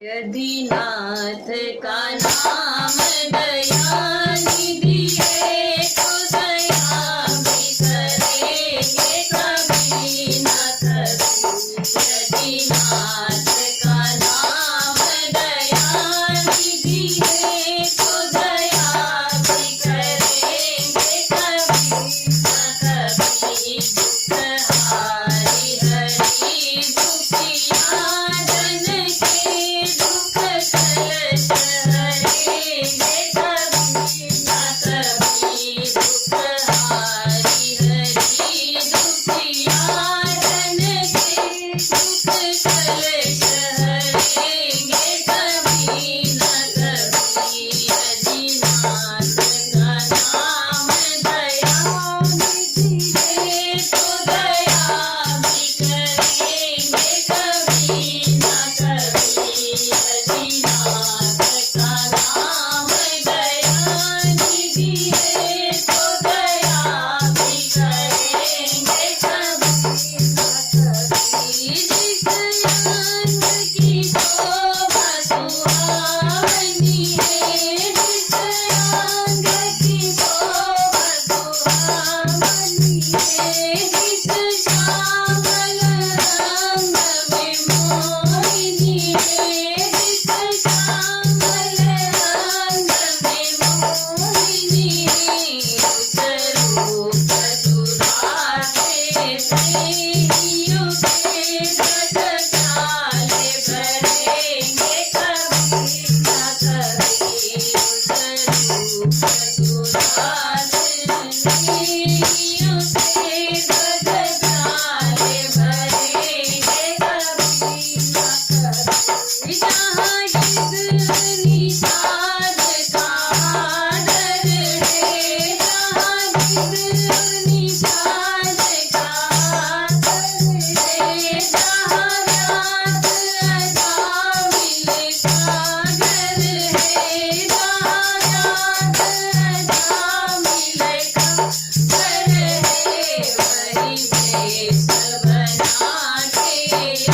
यदि नाथ का नाम दया निधि है तो दया भी करेंगे कभी न कभी। यदि नाथ का नाम दया निधि है तो दया भी करेंगे कभी न कभी। दुख हारी हरि दुखिया जन के दुख कलश हरेंगे कभी न कभी। दुख हारी हरि दुखिया जन के दुख कलश हरेंगे कभी न कभी। यदि नाथ का नाम दया निधि है तो दया भी करेंगे कभी न कभी। यदि नाथ का नाम दया निधि है तो दया भी करेंगे कभी न कभी। जिस अंग की शोभा सुहावनी है, जिस अंग की शोभा सुहावनी है, जिस श्यामल रंग में मोहिनी है, जिस श्यामल रंग में मोहिनी है, उस रूप दुरासे प्रेमियों के घटकाले भरेंगे कभी न कभी। उस रूप दुरासे प्रेमियों के घटकाले भरेंगे कभी न कभी। जहाँ जिस निषाद का आदर है, जहाँ जिस निषाद का आदर है, जहाँ रात अदा मिले सागर है, जहाँ रात अदा मिले सागर है, वही देश बना के इस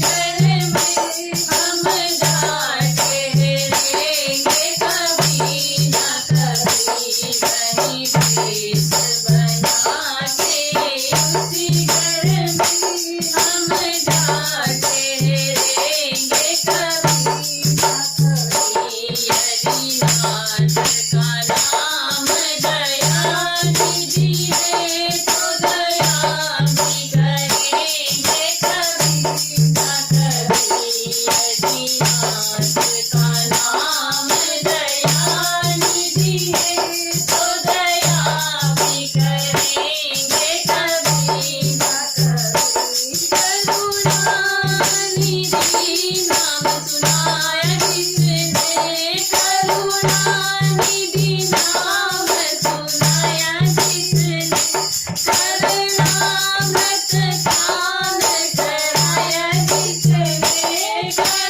घर में हम जा ठहरेंगे कभी न कभी। वही देश बना के उसी घर में हम जा ठहरेंगे कभी न कभी। यदि नाथ का नाम दया निधि है तो दया भी करेंगे कभी न कभी। यदि नाथ का नाम दया निधि है तो दया भी करेंगे कभी न कभी। करुणानिधि नाम सुनाया जिसने, करुणानिधि नाम सुनाया जिसने, करणामृत पान कराया जिसने,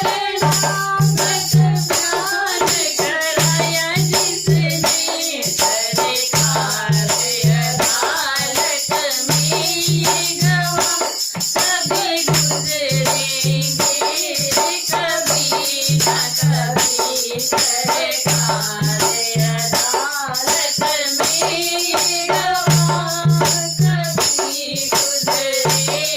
करणामृत पान कराया जिसने, सरकार अदालत में ये गवाह सब गुजरेंगे कभी न कभी। सरकार अदालत में ये गवाह कभी गुजरेंगे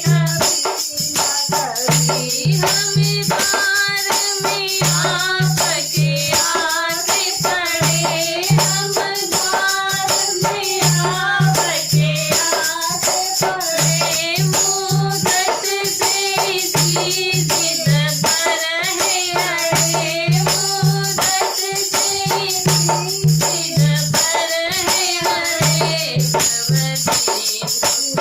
कभी न कभी। हमें बार में आपके आगे पड़े, हम द्वार में आपके आगे पड़े, मुद्दत से इसी जिद पर है अड़े, मुद्दत से इसी जिद पर है अड़े। सब